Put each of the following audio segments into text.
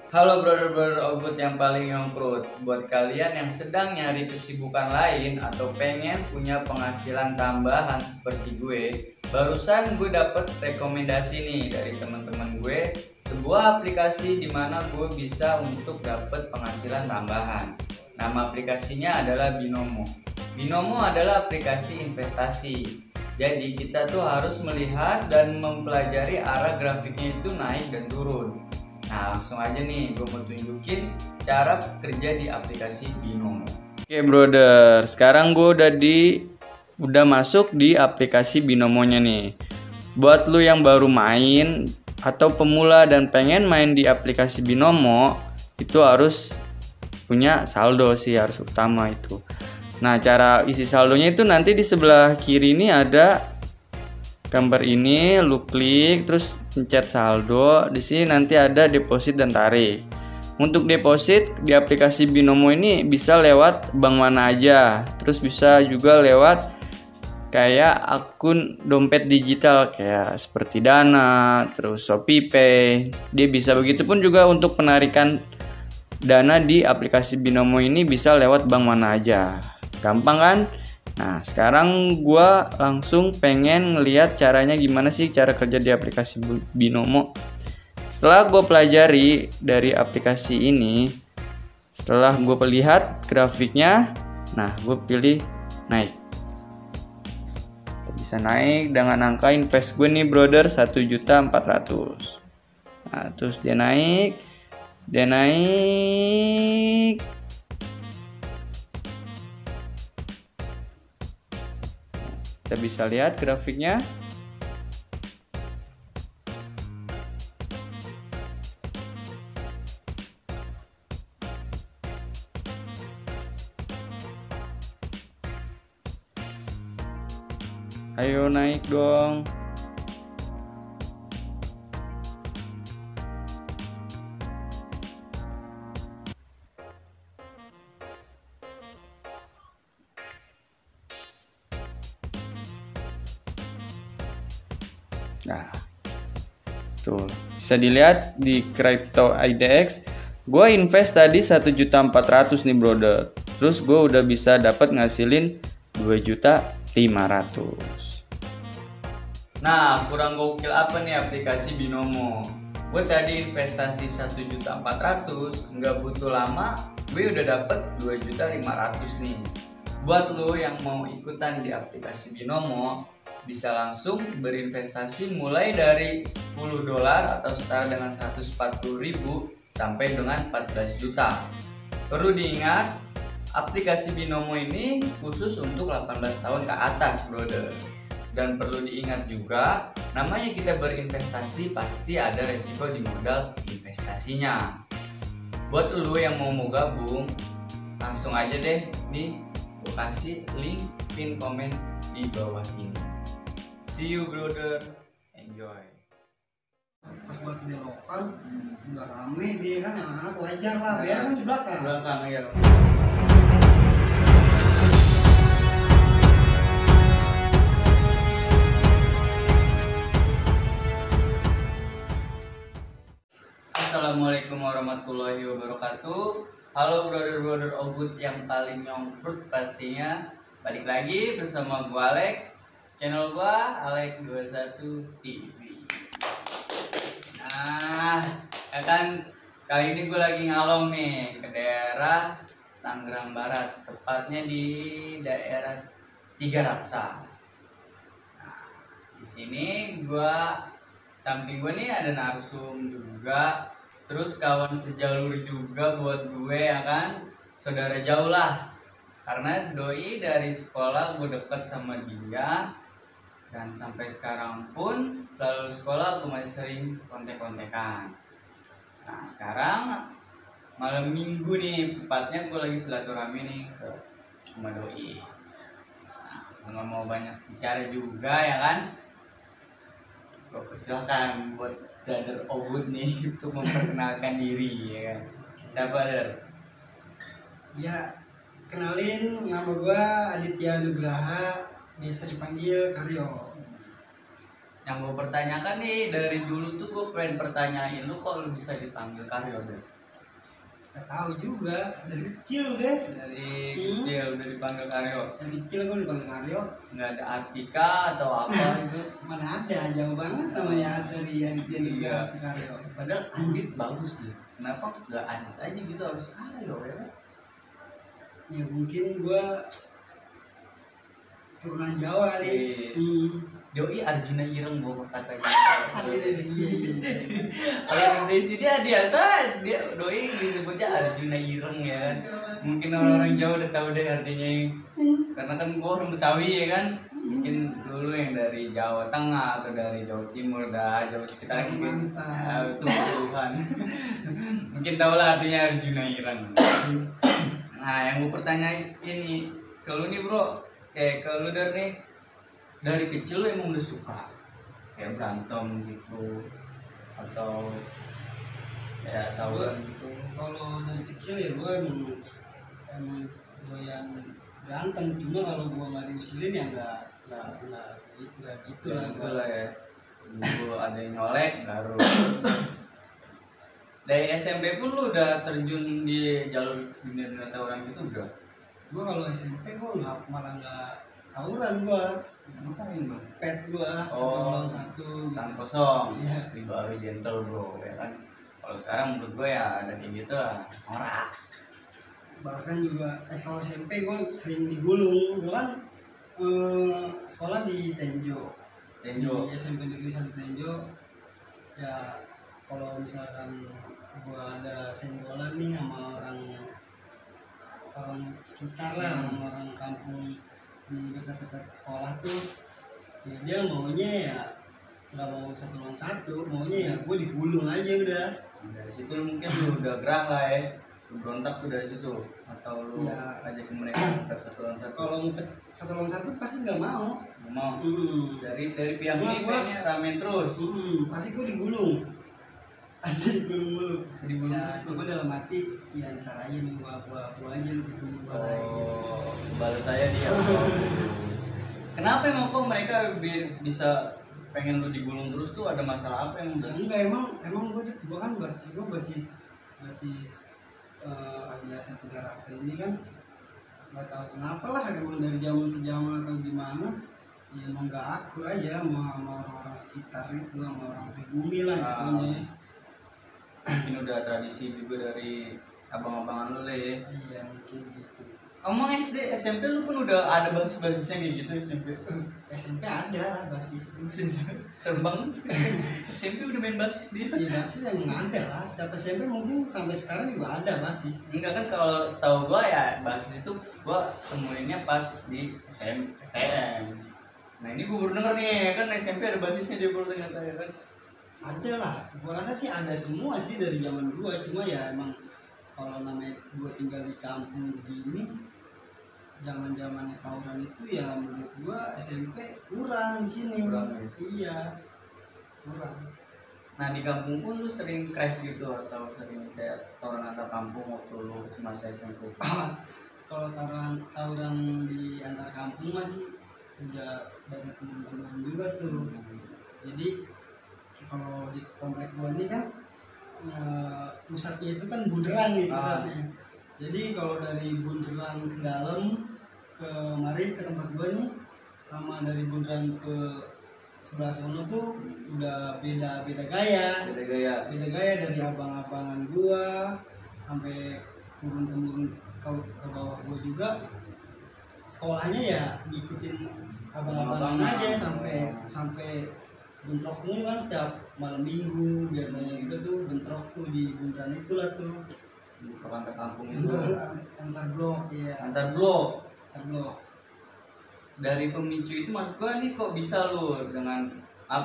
Halo brother-brother Ogut yang paling nyongkrut. Buat kalian yang sedang nyari kesibukan lain atau pengen punya penghasilan tambahan seperti gue, barusan gue dapet rekomendasi nih dari teman-teman gue, sebuah aplikasi di mana gue bisa untuk dapet penghasilan tambahan. Nama aplikasinya adalah Binomo. Binomo adalah aplikasi investasi. Jadi kita tuh harus melihat dan mempelajari arah grafiknya itu naik dan turun. Nah, langsung aja nih gue mau tunjukin cara kerja di aplikasi Binomo. Oke brother, sekarang gue udah masuk di aplikasi Binomonya nih. Buat lu yang baru main atau pemula dan pengen main di aplikasi Binomo, itu harus punya saldo sih, harus utama itu. Nah, cara isi saldonya itu nanti di sebelah kiri ini ada gambar ini, lu klik terus pencet saldo. Di sini nanti ada deposit dan tarik. Untuk deposit di aplikasi Binomo ini bisa lewat bank mana aja. Terus bisa juga lewat kayak akun dompet digital kayak seperti Dana, terus ShopeePay. Dia bisa, begitupun juga untuk penarikan dana di aplikasi Binomo ini bisa lewat bank mana aja. Gampang kan? Nah, sekarang gua langsung pengen ngeliat caranya gimana sih cara kerja di aplikasi Binomo. Setelah gue pelajari dari aplikasi ini, setelah gue lihat grafiknya, nah gue pilih naik. Kita bisa naik dengan angka invest gue nih brother 1.400.000. Nah, terus dia naik. Kita bisa lihat grafiknya. Ayo naik dong. Nah, tuh bisa dilihat di Crypto IDX. Gue invest tadi 1.400.000 nih brother. Terus gue udah bisa dapat ngasilin 2.500.000. Nah, kurang gokil apa nih aplikasi Binomo? Gue tadi investasi 1.400.000, nggak butuh lama, gue udah dapet 2.500.000 nih. Buat lo yang mau ikutan di aplikasi Binomo, bisa langsung berinvestasi mulai dari $10 atau setara dengan 140.000 sampai dengan 14 juta. Perlu diingat, aplikasi Binomo ini khusus untuk 18 tahun ke atas, brother. Dan perlu diingat juga, namanya kita berinvestasi pasti ada resiko di modal investasinya. Buat lo yang mau gabung, langsung aja deh nih, gue kasih link pin komen di bawah ini. See you brother, enjoy. Pas buat belokan udah rame dia kan, yang anak wajar lah, biar kan di belakang. Belakang ya. Assalamualaikum warahmatullahi wabarakatuh. Halo brother-brother Ogut yang paling nyongkrut pastinya. Balik lagi bersama gua Alek, channel gua Alek21 TV. Nah, ya kan kali ini gue lagi ngalong nih ke daerah Tangerang Barat, tepatnya di daerah Tiga Raksa. Nah, di sini samping gue nih ada narsum juga, terus kawan sejalur juga buat gue ya kan, saudara jauh lah. Karena doi dari sekolah gue deket sama dia, dan sampai sekarang pun setelah lulus sekolah aku masih sering kontek-kontekan. Nah, sekarang malam minggu nih, tepatnya gue lagi silaturahmi nih ke rumah doi. Nah, nggak mau banyak bicara juga ya kan, gue persilahkan buat brother Ogut nih untuk memperkenalkan diri ya kan. Siapa Der? Ya, kenalin, nama gua Aditya Nugraha, biasa dipanggil Karyo. Yang gue pertanyakan nih, dari dulu tuh gue pengen pertanyain lu kok lu bisa dipanggil Karyo, Der? Gak tahu juga, dari kecil udah. Dari kecil udah dipanggil Karyo. Dari kecil gue dipanggil Karyo. Nggak ada Artika atau apa itu. Mana ada, jauh banget namanya dari Aditya Iya. ke Karyo. Padahal Adit bagus nih. Kenapa nggak Adit aja gitu, harus Karyo ya? Ya mungkin gue turunan Jawa kali. Doi Arjuna Ireng bawa katanya. Tapi dari Kalau yang dari sini biasa dia doi disebutnya Arjuna Ireng ya. Mungkin orang-orang Jawa udah tahu deh artinya. Karena kan gua orang Betawi ya kan. Mungkin dulu yang dari Jawa Tengah atau dari Jawa Timur dah Jawa sekitar gitu. Itu Tuhan. Mungkin tahu lah artinya Arjuna Ireng. Nah, yang gua pertanyaan ini, kalau nih bro, kalau dari kecil lo emang udah suka kayak berantem gitu atau kayak tawuran gitu? Kalau dari kecil ya gue emang doyan berantem, cuma kalau gue nggak diusilin ya nggak gitu lah. Gitu lah ya. Dulu ada yang nyolek baru. Dari SMP pun lu udah terjun di jalur dunia tawuran gitu udah? Gue kalau SMP gue malah nggak tawuran gue. Ngapain bang? Pet gua satu lawan satu. Tangan kosong. Iya. Itu baru gentle bro ya kan. Kalau sekarang menurut gue ya ada kayak gitu lah, norak. Bahkan juga kalau SMP gua sering digulung. Gua kan sekolah di Tenjo. Di SMP Negeri 1 Tenjo. Ya kalau misalkan gua ada senggolan nih sama orang sekitar lah, sama orang kampung di dekat-dekat sekolah tuh, ya dia maunya ya nggak mau 1 lawan 1, maunya ya gue digulung aja udah. Dari situ mungkin lu udah gerak lah ya, lu berontak tuh dari situ atau lu ya, ajak mereka ngumpet 1 lawan 1? Kalau ngumpet 1 lawan 1 pasti nggak mau. Nggak mau. Dari pihak ini kayaknya ramen terus. Pasti gue digulung. Pasti digulung mulu. Digulung. Ya, coba dalam hati ya ntar aja nih gua aja lu ketemu gua lagi. Balas saya dia. Kenapa emang kok mereka bisa pengen lu digulung terus tuh, ada masalah apa yang ya, enggak, emang gua kan basis Aviasi Tiga Raksa ini kan nggak tahu kenapa lah, emang dari zaman ke zaman atau gimana ya emang nggak akur aja sama orang-orang sekitar itu, sama orang pribumi lah jatuhnya. Mungkin udah tradisi juga dari abang-abangan lu lah ya. Iya mungkin gitu. Emang SD, SMP lu pun udah ada basis-basisnya kayak gitu SMP? SMP ada lah basis. Serem banget. SMP udah main basis dia. Iya basis emang ada lah. Setiap SMP mungkin sampai sekarang juga ada basis. Enggak kan, kalau setahu gua ya basis itu gua temuinnya pas di STM. Nah ini gua baru denger nih, kan SMP ada basisnya dia baru ternyata ya kan. Ada lah. Gua rasa sih ada semua sih dari zaman gua, cuma ya emang kalau namanya gua tinggal di kampung begini, zaman-zamannya tawuran itu ya menurut gua SMP kurang di sini. Kurang ya? Iya. Kurang. Nah di kampung pun lu sering crash gitu atau sering kayak tawuran antar kampung waktu lu masa SMP? Kalau tawuran di antar kampung masih udah dari teman-teman juga tuh. Jadi kalau di komplek gua ini kan pusatnya itu kan bundaran nih pusatnya. Jadi kalau dari bundaran ke dalam kemarin ke tempat gua nih sama dari bundaran ke sebelah sana tuh udah beda gaya. Beda gaya dari abang-abangan gua sampai turun-temurun ke bawah gua juga. Sekolahnya ya ngikutin abang-abangan aja sampai bentrok mulu kan setiap malam minggu biasanya kita tuh bentrok tuh di bundaran itulah tuh. Antar kampung itu. Antar blok ya. Antar blok. Dari pemicu itu maksud gua nih, kok bisa lu dengan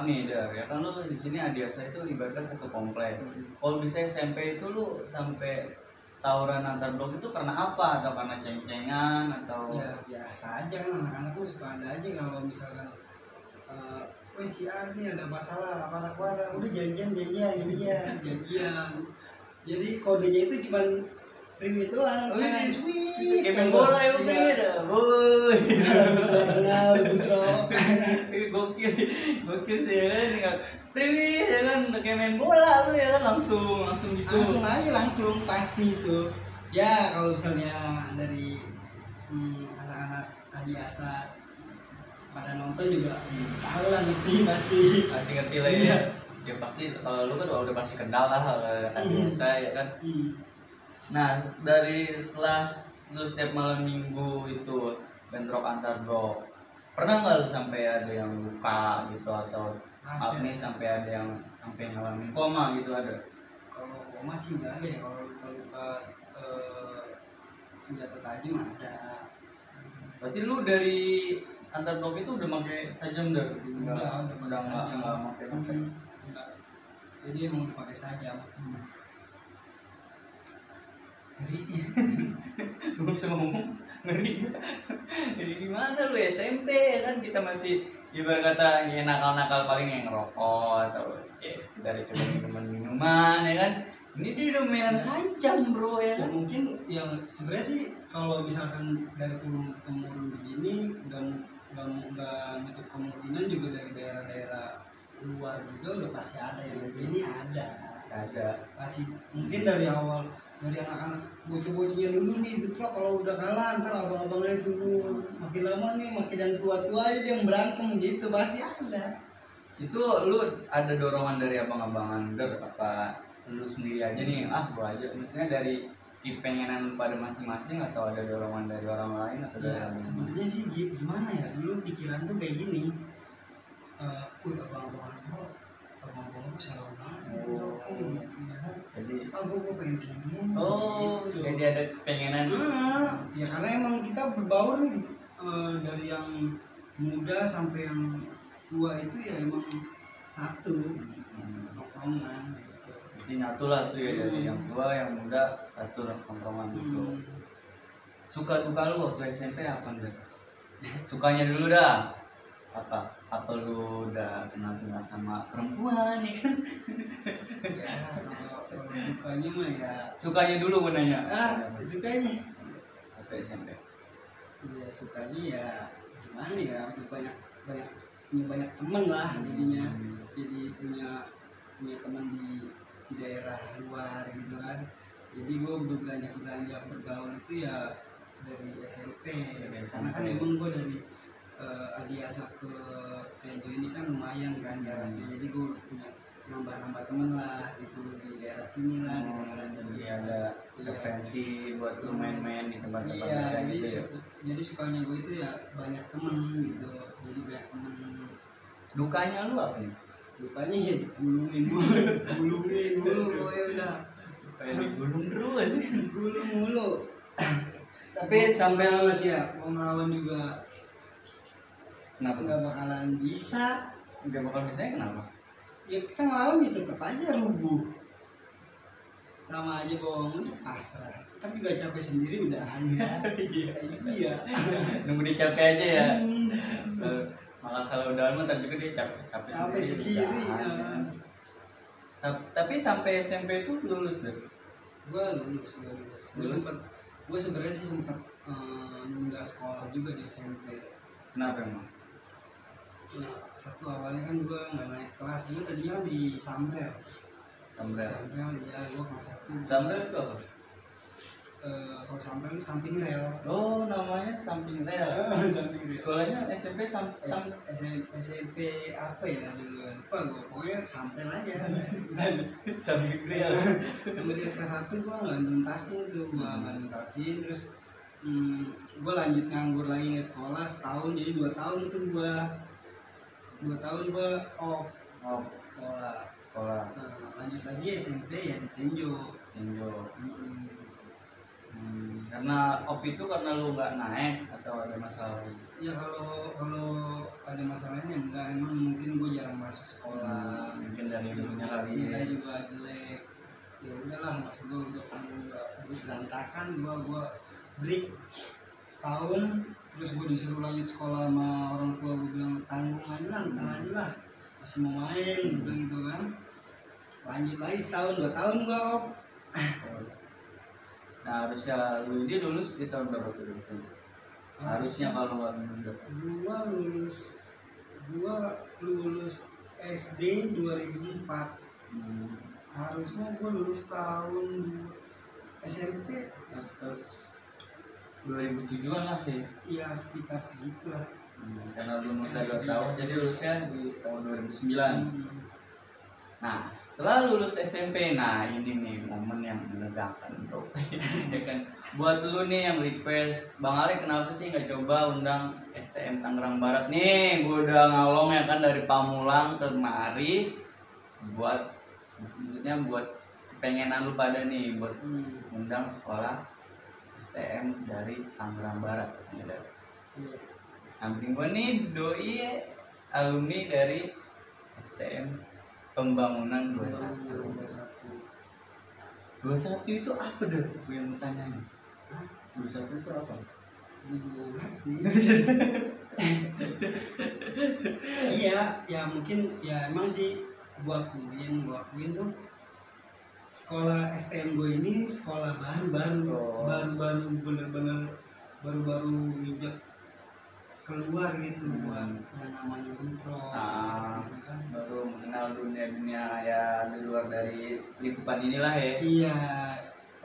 nih Dar, ya kan lu di sini Adiasa itu ibaratnya satu komplek. Kalau bisa SMP itu lu sampai tawuran antar blok itu karena apa? Atau karena ceng-cengan atau ya biasa aja kan, anak-anak tuh suka ada aja kalau misalkan si Adi ada masalah apa udah janjian. Jadi kodenya itu cuman Primi doang kan, sweet. Kayak main bola ya beda, boy. Kenal butro. Gokil sih ya kan, tinggal Priwi ya kan, udah kayak main bola lu ya kan, langsung gitu. Langsung pasti itu. Ya kalau misalnya dari anak-anak tadi asa pada nonton juga tahu lah, ngerti pasti ngerti lah ya. Ya pasti kalau lu kan udah pasti kenal lah tadi saya ya kan. Nah dari setelah lu setiap malam minggu itu bentrok antar bro, pernah nggak lu sampai ada yang luka gitu atau apa nih, sampai ada yang sampai ngalamin koma gitu ada? Kalau koma sih nggak ada ya. Kalau luka senjata tajam ada. Berarti lu dari antar blok itu udah pakai sajam dah? Udah nggak pakai. Jadi emang udah pakai sajam. Ngeri. Gue bisa ngomong ngeri. Jadi gimana lu SMP kan, kita masih ibarat kata ya nakal-nakal paling yang ngerokok atau ya sekedar coba minuman ya kan. Ini dia udah mainan sajam bro ya kan. Mungkin yang sebenarnya sih kalau misalkan dari turun temurun begini nggak menutup kemungkinan juga dari daerah-daerah luar juga udah pasti ada yang di sini ada pasti. Mungkin dari awal dari anak-anak bocah-bocahnya dulu nih betul, kalau udah kalah ntar abang-abangnya turun, makin lama nih makin yang tua-tua aja yang berantem gitu pasti ada. Itu lu ada dorongan dari abang-abangan apa lu sendiri aja nih, gua aja, maksudnya dari pengenan pada masing-masing atau ada dorongan dari orang lain atau ya, sebenarnya sih gimana ya, dulu pikiran tuh kayak gini, abang-abang salah banget gitu ya kan. Jadi gue pengen gini gitu. Jadi ada pengenan ya karena emang kita berbaur nih, dari yang muda sampai yang tua itu ya emang satu nongkrongan gitu. Jadi nyatu lah tuh ya, dari yang tua yang muda satu nongkrongan gitu. Suka duka lu waktu SMP apa enggak? Sukanya dulu dah apa lu udah kenal sama perempuan ya kan? Ya kalau dukanya mah ya sukanya dulu gue nanya. Sukanya waktu SMP ya sukanya ya gimana ya, udah banyak teman lah jadinya. Jadi punya teman di daerah luar gitu kan. Jadi gue udah belanja bergaul itu ya dari SMP. Karena kan emang gue dari Adiasa ke Tejo ini kan lumayan kan jaraknya. Jadi gue punya nambah temen lah gitu di daerah sini lah. Jadi ada referensi buat lu main-main di tempat-tempat jadi gitu ya. Jadi sukanya gue itu ya banyak temen gitu. Jadi banyak temen. Dukanya lu apa nih? Dukanya ya digulungin mulu pokoknya udah. Kayak digulung terus. Digulung mulu. Tapi sampai lu ya mau ngelawan juga kenapa? Nggak bakalan bisa. Nggak bakal bisanya kenapa? Ya kita ngelawan ya tetap aja rubuh. Sama aja bohong udah pasrah. Kita juga capek sendiri udah hanya. Iya. Nunggu dia capek aja ya. Malah kalau udah lama tapi juga dia capek sendiri. Tapi sampai SMP itu lulus deh. Gue lulus. Gue sebenarnya sih sempat nunda sekolah juga di SMP. Kenapa emang? Nah, satu awalnya kan gue nggak naik kelas, gue tadinya di Samrel ya, gue kelas 1. Samrel itu apa? Kalau Samrel samping rel. Oh namanya samping rel. Sekolahnya SMP SMP apa ya dulu, lupa gue, pokoknya Samrel aja. Samping rel. Dari kelas 1 gue nggak nuntasin terus gue lanjut nganggur lagi nih sekolah setahun, jadi 2 tahun tuh gue 2 tahun gue sekolah. Lanjut lagi SMP ya di Tenjo. Karena itu karena lu nggak naik atau ada masalah? Ya kalau ada masalahnya enggak, emang mungkin gue jarang masuk sekolah. Mungkin dari dulunya kali ya. Juga jelek. Ya udahlah, maksud gue udah berantakan, gue break setahun. Terus gue disuruh lanjut sekolah sama orang tua, gue bilang tanggung aja lah, masih mau main, gue bilang gitu kan. Lanjut lagi setahun 2 tahun gue Nah harusnya lu dia lulus di tahun berapa tuh harusnya kalau nggak mundur. Gua lulus SD 2004. Harusnya gua lulus tahun SMP Master 2007-an lah ya. ya sekitar segitu lah. Karena lu muda 2 tahun jadi lulusnya di tahun 2009. Nah setelah lulus SMP, nah ini nih momen yang menegangkan bro. Ya kan buat lu nih yang request Bang Ali kenapa sih nggak coba undang STM Tangerang Barat nih, gue udah ngalong ya kan dari Pamulang ke Mari buat maksudnya buat kepengenan lu pada nih buat undang sekolah STM dari Tangerang Barat. Samping gue nih doi alumni dari STM Pembangunan 21 itu apa deh? Gue yang bertanya nih 21 itu apa? Iya, ya mungkin ya emang sih gua akuin tuh sekolah STM gue ini sekolah baru bener-bener baru injak keluar gitu buat yang namanya bentrok gitu kan. Baru mengenal dunia ya di luar dari lingkupan inilah ya. Iya,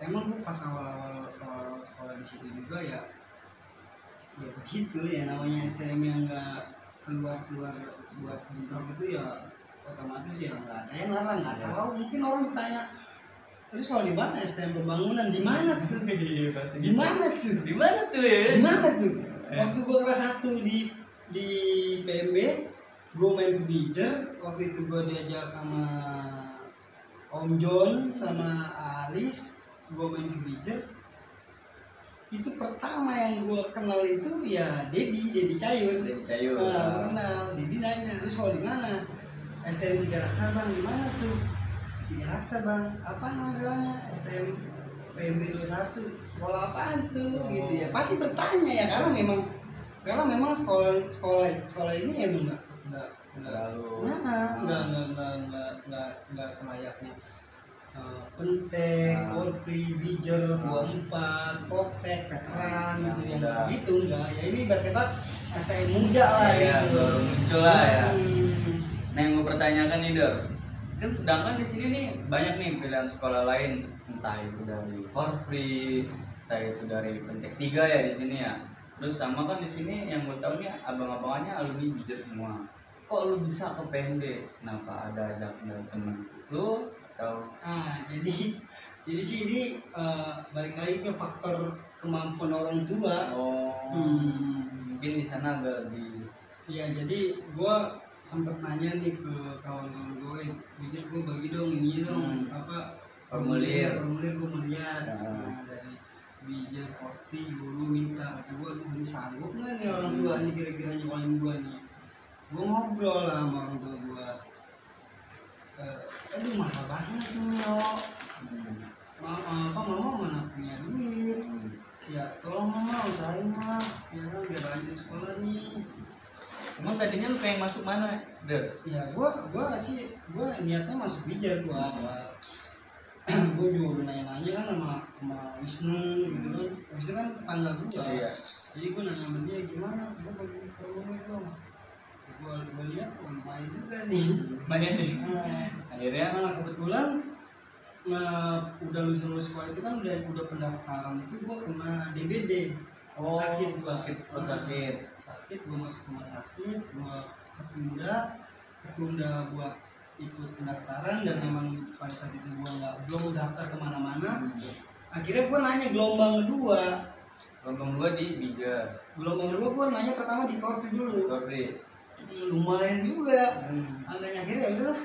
emang gua pas awal sekolah di situ juga ya begitu ya namanya STM yang nggak keluar buat bentrok itu ya otomatis ya nggak enak lah, nggak tahu. Mungkin orang ditanya terus kalau di mana STM Pembangunan di mana tuh? Di mana tuh ya? Di mana tuh? Waktu gua kelas 1 di PMB, gua main ke Bijer. Waktu itu gua diajak sama Om John sama Alis, gua main ke Bijer. Itu pertama yang gua kenal itu ya Dedi Cayur. Nah, kenal. Dedi nanya, "Lu sekolah di mana?" STM 3 Raksa Bang. Di mana tuh? 3 Raksa Bang. Apa namanya? STM PMB 21. Sekolah apaan tuh? Gitu ya. Pasti bertanya ya karena memang sekolah ini emang enggak selayaknya Pentek, Korpri, Bijer, 24, Poptek, Veteran gitu yang begitu enggak. Ya ini berkata STM muda lah ya, gitu. Baru muncul lah ya. Nah yang gue pertanyakan nih Dor, kan sedangkan di sini nih banyak nih pilihan sekolah lain, entah itu dari Korpri, entah itu dari Pentek 3 ya di sini ya. Terus sama kan di sini yang gue tahu nih abang-abangannya alumni Bijer semua. Kok lu bisa ke PND? Kenapa ada dari temen lu atau? Jadi sih ini balik lagi ke faktor kemampuan orang tua. Mungkin di sana agak lebih. Iya, jadi gue sempet nanya nih ke kawan-kawan gue, Bijer gue bagi dong ini dong formulir gue melihat. Nah, dari Bijer Korpri dulu minta, kata gue ini sanggup nggak nih orang tua ini kira-kira nyukolin gue nih. Gue ngobrol lah sama orang tua gue, aduh mahal banget nih mama mana punya duit, ya tolong mama usahain mah ya kan biar lanjut sekolah nih. Emang tadinya lu pengen masuk mana Der? Ya gua niatnya masuk Bijer gua awal. Gua juga udah nanya-nanya kan sama Wisnu gitu kan. Wisnu kan tetangga gua. Iya. Jadi gua nanya sama dia gimana, gua bagi promonya dong. Gua lihat lumayan juga nih. Lumayan nih. Akhirnya Kebetulan udah lulus sekolah itu kan udah pendaftaran itu gua kena DBD. Sakit gua masuk rumah sakit, gua ketunda buat ikut pendaftaran dan memang pada saat itu gua belum daftar kemana-mana. Akhirnya gua nanya gelombang kedua di Bijer. Gelombang kedua gua nanya pertama di Korpri dulu. Lumayan juga. Akhirnya ya udahlah,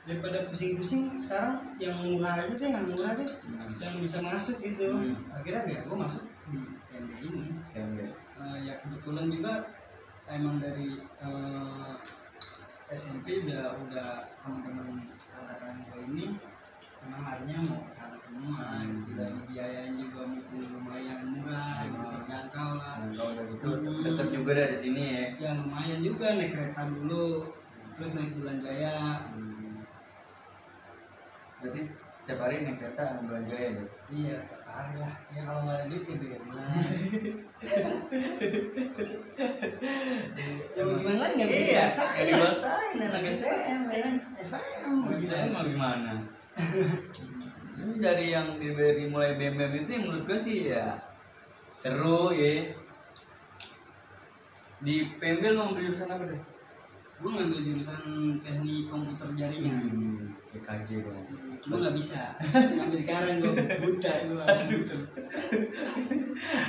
daripada pusing-pusing sekarang yang murah aja deh, yang bisa masuk gitu. Akhirnya ya gua masuk di PMB ini. Ya kebetulan juga emang dari SMP udah teman-teman angkatan gue ini memang harinya mau ke sana semua. Dan biayanya juga mungkin lumayan murah, terjangkau lah. Dekat juga dari sini ya. Ya lumayan juga, naik kereta dulu, terus naik Bulan Jaya. Berarti setiap hari naik kereta Bulan Jaya deh. Iya, tertarik lah. Ya kalau nggak ada duit ya bagaimana? Ya mau gimana lagi nggak bisa Iya, dipaksain. ya dipaksain anak STM ya kan. STM Mau gimana? Ini dari yang diberi mulai BEM itu yang menurut gue sih ya seru ya. Di PMB lo mau ambil jurusan apa deh? Gue ngambil jurusan teknik komputer jaringan. TKJ dong. Cuma nggak bisa. Sampai sekarang gue buta gue.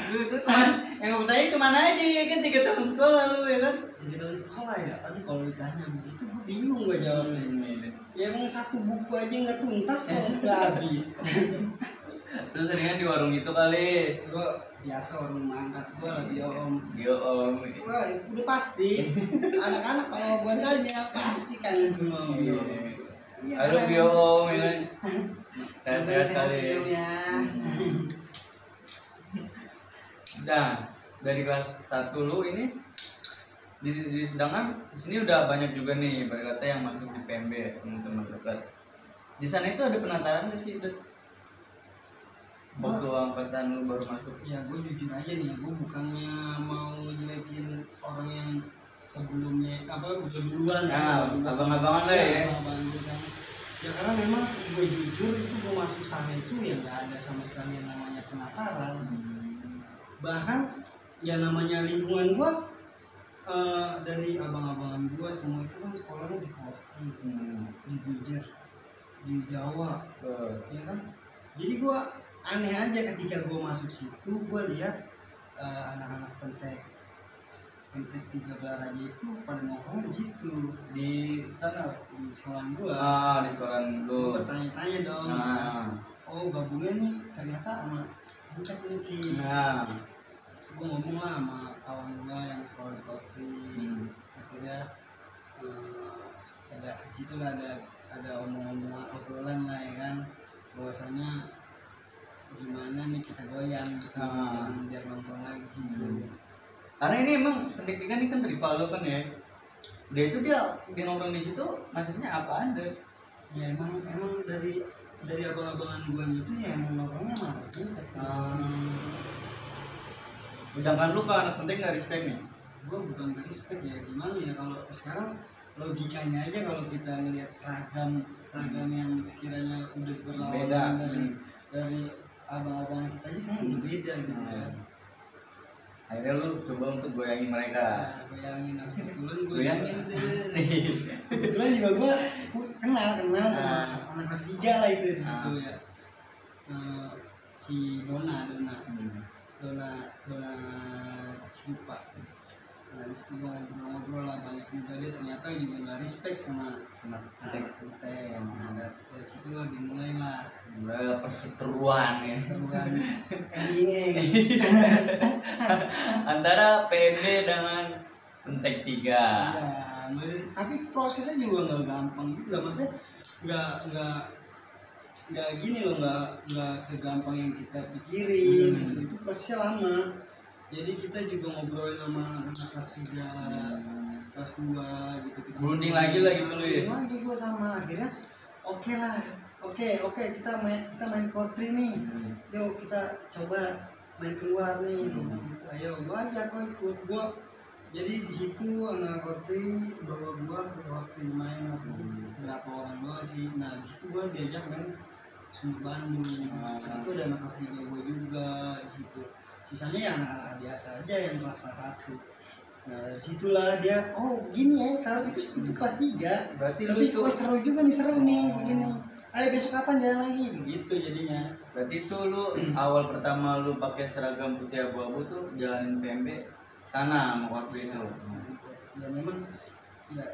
Lu tuh kemana? Yang gue tanya kemana aja ya kan 3 tahun sekolah lu ya kan? 3 tahun sekolah ya. Aduh kalau ditanya begitu gue bingung gue jawabnya. Ya emang satu buku aja nggak tuntas kok nggak habis. Terus seringan di warung itu kali. Gue biasa orang mangkat gue lagi om. Yo om. Wah udah pasti. Anak-anak kalau gue tanya pasti kangen semua bio. Iya, Halo bio om ya kan? Sehat-sehat sehat kali. ya. Nah, dari kelas 1 lu ini sedangkan di sini udah banyak juga nih berkata yang masuk di PMB ya, teman-teman dekat. Di sana itu ada penataran nggak sih, Dut? Waktu angkatan lu baru masuk. Ya gue jujur aja nih, gue bukannya mau ngejelekin orang yang sebelumnya apa udah duluan. Nah, abang-abangan lah ya. Abang-abangan gue sana. Ya karena memang gue jujur itu gue masuk sana itu ya nggak ada sama sekali yang namanya penataran. Bahkan ya namanya lingkungan gue dari abang-abangan gue semua itu kan sekolahnya di kota, di Bijar, di Jawa, ya kan. Jadi gue aneh aja ketika gue masuk situ, gue lihat anak-anak pentek 3 Belar aja itu pada nongkrong di situ, Di sana. di sekolah gue. Di sekolah lu. Gue bertanya-tanya dong, oh gabungan nih ternyata sama bukan mungkin. Terus gue ngomong lah sama kawan gue yang sekolah di Kopri. Akhirnya ada di situ lah ada omong-omongan obrolan lah ya kan, bahwasanya gimana nih kita goyang gitu, biar nongkrong lagi di situ. Karena ini emang penting ini kan rival lo kan ya. Dia itu dia nongkrong di situ maksudnya apa anda? Ya emang dari abang-abangan gue gitu ya emang nongkrongnya malah Sedangkan lu ke anak penting nggak respect nih? Gue bukan gak respect ya, gimana ya kalau sekarang logikanya aja kalau kita ngelihat seragam yang sekiranya udah berlawanan dari abang-abang kita aja kan udah beda gitu ya. Akhirnya lu coba untuk goyangin mereka. Goyangin, kebetulan gue Kebetulan juga gue kenal sama anak kelas 3 lah itu di situ ya. Si Dona Cikupa. Nah disitu gue ngobrol lah banyak juga, dia ternyata juga nggak respect sama anak kita yang ada. Dari situ lah dimulai lah perseteruan ya. Enging antara PMB dengan Pentek 3. ya, tapi prosesnya juga nggak gampang juga, maksudnya nggak gini loh, nggak segampang yang kita pikirin. Itu prosesnya lama. Jadi kita juga ngobrolin sama anak kelas 3, kelas 2 gitu. Berunding lagi lah gitu loh ya. Lagi gue sama akhirnya oke kita main Kopri nih. Yuk kita coba main keluar nih. Ayo gue ajak, gue ikut. Gue jadi di situ anak Kopri bawa gue ke Kopri main berapa orang doang sih. Nah di situ gue diajak main Sumber Bandung. Itu ada anak kelas 3 gue juga di situ. Sisanya ya anak-anak biasa aja yang kelas 1. Nah disitulah dia, oh gini ya, kalau itu kelas 3. Berarti tapi itu seru juga nih, begini. Ayo besok kapan jalan lagi, begitu jadinya. Berarti itu lu awal pertama lu pakai seragam putih abu-abu tuh jalanin PMB sana sama waktu itu. Ya memang ya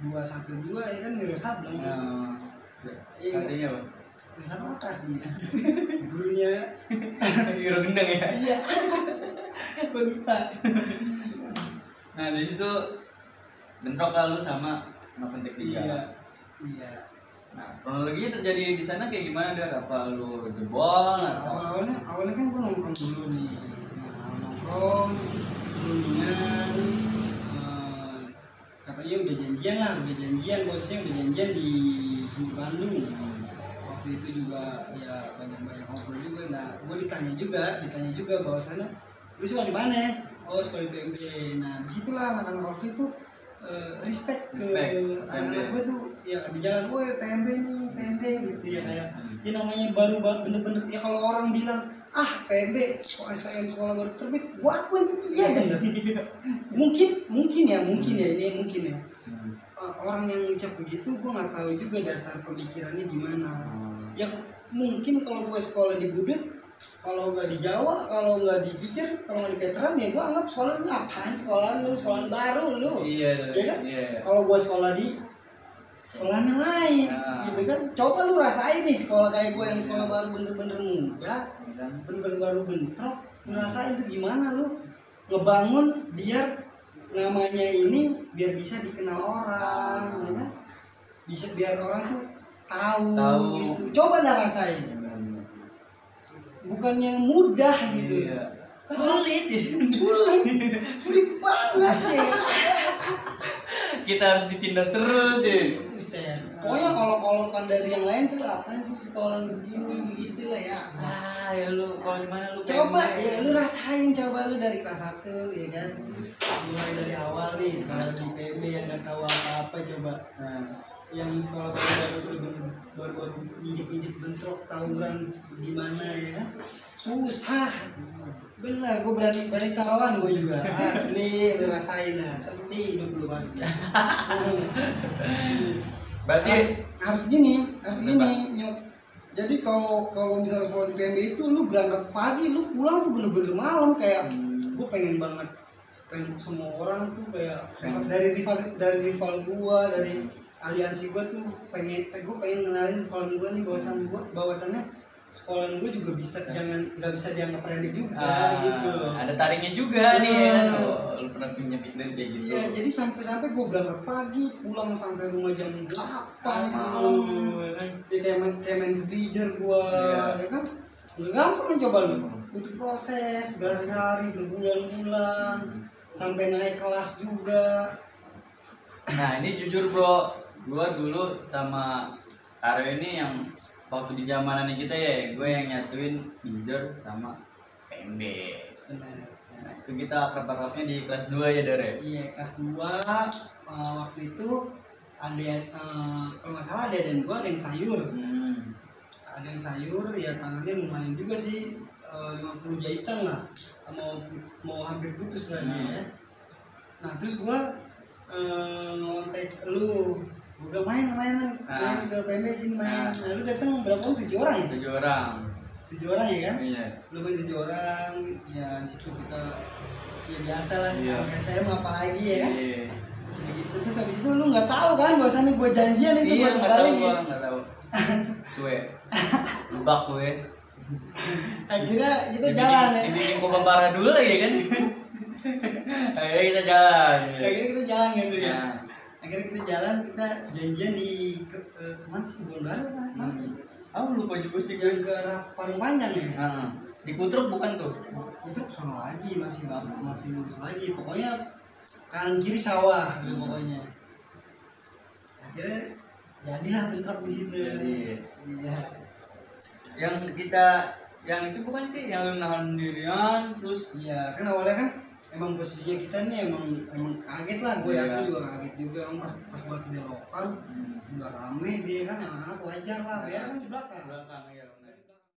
212 ya kan Wiro Sableng. Artinya apa? Sama apa nih? Gurunya Wiro Gendeng ya? Iya. Gue lupa. Nah dari situ bentrok lu sama Pentek 3. Iya. Nah kronologinya terjadi di sana kayak gimana dia? Apa lu jebol? Awalnya kan gue nongkrong dulu nih. Nongkrong, rundingan. Katanya udah janjian, posisinya udah janjian di Sumber Bandung. waktu itu juga ya banyak ngobrol juga. Nah gue ditanya juga bahwasannya lu sekolah di mana? Oh sekolah di PMB. Nah disitulah anak-anak waktu itu respect ke anak-anak gue tuh ya di jalan, gue PMB nih PMB gitu ya, kayak ya namanya baru banget bener-bener ya. Kalau orang bilang PMB kok STM sekolah baru terbit, gue akuin iya bener. mungkin ya orang yang ngucap begitu gue nggak tahu juga dasar pemikirannya gimana. Ya mungkin kalau gue sekolah di Budut, kalau nggak di Jawa, kalau nggak dipikir, kalau nggak di veteran ya gue anggap sekolah lu ngapain, sekolah baru lu. Iya kan? Kalau gue sekolah di sekolah yang lain gitu kan, coba lu rasain nih sekolah kayak gue yang sekolah baru bener-bener muda, bener-bener baru bentrok, ngerasain tuh gimana lu ngebangun biar namanya ini biar bisa dikenal orang, ya kan? Bisa biar orang tuh tahu. Gitu. Coba dah rasain. Bukannya mudah gitu. Iya. Sulit banget ya. Kita harus ditindas terus ya. Pokoknya kalau dari yang lain tuh apaan sih sekolah begini begitu lah ya. Ya lu kalau gimana lu coba ya lu rasain, coba lu dari kelas 1 ya kan. Mulai dari awal nih sekolah di PB yang nggak tahu apa-apa, coba. Yang sekolah baru injek bentrok tawuran gimana ya kan. Susah. Benar, gue berani taruhan gue juga. Asli, lu rasain lah. Seperti hidup lu pasti. Berarti harus gini, Nyok. Jadi kalau misalnya sekolah di PMB itu lu berangkat pagi, lu pulang tuh bener-bener malam. Kayak gue pengen semua orang tuh kayak dari rival gua, dari aliansi gua tuh gue pengen kenalin sekolah gua nih, bahwasannya sekolah gue juga nggak bisa dianggap remeh juga gitu loh. Ada tariknya juga nih ya. Lu pernah punya pikiran kayak gitu. Iya, jadi sampai gue berangkat pagi, pulang sampai rumah jam 8 malam. Ya kayak main butijar gue, ya kan? Nggak gampang kan, coba lu. Butuh proses berhari-hari, berbulan-bulan, sampai naik kelas juga. Nah ini jujur bro, gue dulu sama Karo ini yang waktu di zamanan kita ya, gue yang nyatuin Bijer sama PMB. Benar. Nah, itu kita akrab-akrabnya di kelas 2 ya Dare? Iya, kelas 2 waktu itu ada kalau nggak salah ada dan gue ada yang sayur. Ada yang sayur ya, tangannya lumayan juga sih, 50 jahitan lah, mau hampir putus lah dia ya. Nah terus gue ngontek lu, udah main ke PMB sini main. Nah, lu datang berapa orang? 7 orang ya? 7 orang ya kan? Iya. Lu main 7 orang, ya di situ kita ya biasa lah, STM apa lagi ya kan? Iya. Begitu, terus habis itu lu nggak tahu kan bahwasannya gue janjian itu buat kali. Iya, nggak tahu. Suwe. Lubak gue. Akhirnya kita jalan ya. Dibikin kok parah dulu lagi kan? Akhirnya kita jalan gitu ya. Akhirnya kita jalan, kita janjian di mana sih, Kebun Baru kan? Mana sih? Lupa juga sih, ke Parung Panjang ya. Di Kutruk bukan tuh? Kutruk sono lagi, masih lurus lagi. Pokoknya kanan kiri sawah gitu pokoknya. Akhirnya jadilah bentrok di situ. Iya. Yang itu bukan sih yang nahan dirian terus. Iya, kan awalnya kan emang posisinya kita nih emang kaget lah, gue yakin juga kaget juga. Pas buat belokan udah rame dia kan, anak-anak wajar lah, biar kan di belakang ya.